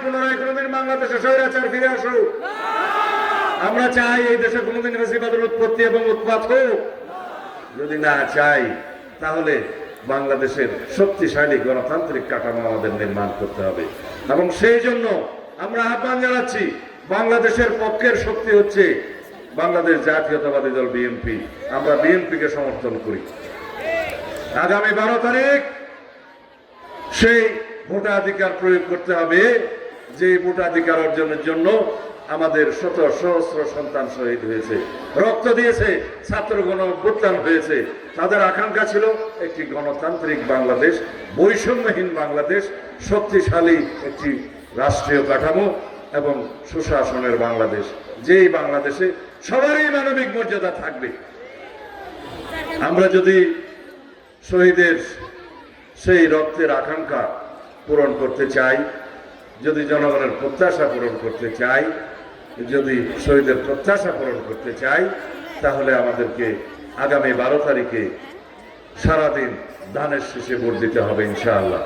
পুনরায় কোনোদিন বাংলাদেশে স্বৈরাচার ফিরে আসুক। আমরা চাই এই দেশে কোনোদিন ফ্যাসিবাদের উৎপত্তি এবং উৎপাত হোক। যদি না চাই তাহলে বাংলাদেশের শক্তিশালী গণতান্ত্রিক কাঠামো আমাদের নির্মাণ করতে হবে। এবং সেই জন্য আমরা আহ্বান জানাচ্ছি, বাংলাদেশের পক্ষের শক্তি হচ্ছে বাংলাদেশ জাতীয়তাবাদী দল বিএনপি। আমরা বিএনপিকে সমর্থন করি। আগামী 12 তারিখ সেই ভোটাধিকার প্রয়োগ করতে হবে, যে ভোটাধিকার অর্জনের জন্য আমাদের শত সহস্র সন্তান শহীদ হয়েছে, রক্ত দিয়েছে, ছাত্র গণ অভ্যুত্থান হয়েছে। তাদের আকাঙ্ক্ষা ছিল একটি গণতান্ত্রিক বাংলাদেশ, বৈষম্যহীন বাংলাদেশ, শক্তিশালী একটি রাষ্ট্রীয় কাঠামো এবং সুশাসনের বাংলাদেশ, যেই বাংলাদেশে সবারই মানবিক মর্যাদা থাকবে। আমরা যদি শহীদের সেই রক্তের আকাঙ্ক্ষা পূরণ করতে চাই, যদি জনগণের প্রত্যাশা পূরণ করতে চাই, যদি শহীদের প্রত্যাশা পূরণ করতে চাই, তাহলে আমাদেরকে আগামী 12 তারিখে সারাদিন ধানের শীষে ভোট দিতে হবে ইনশাআল্লাহ।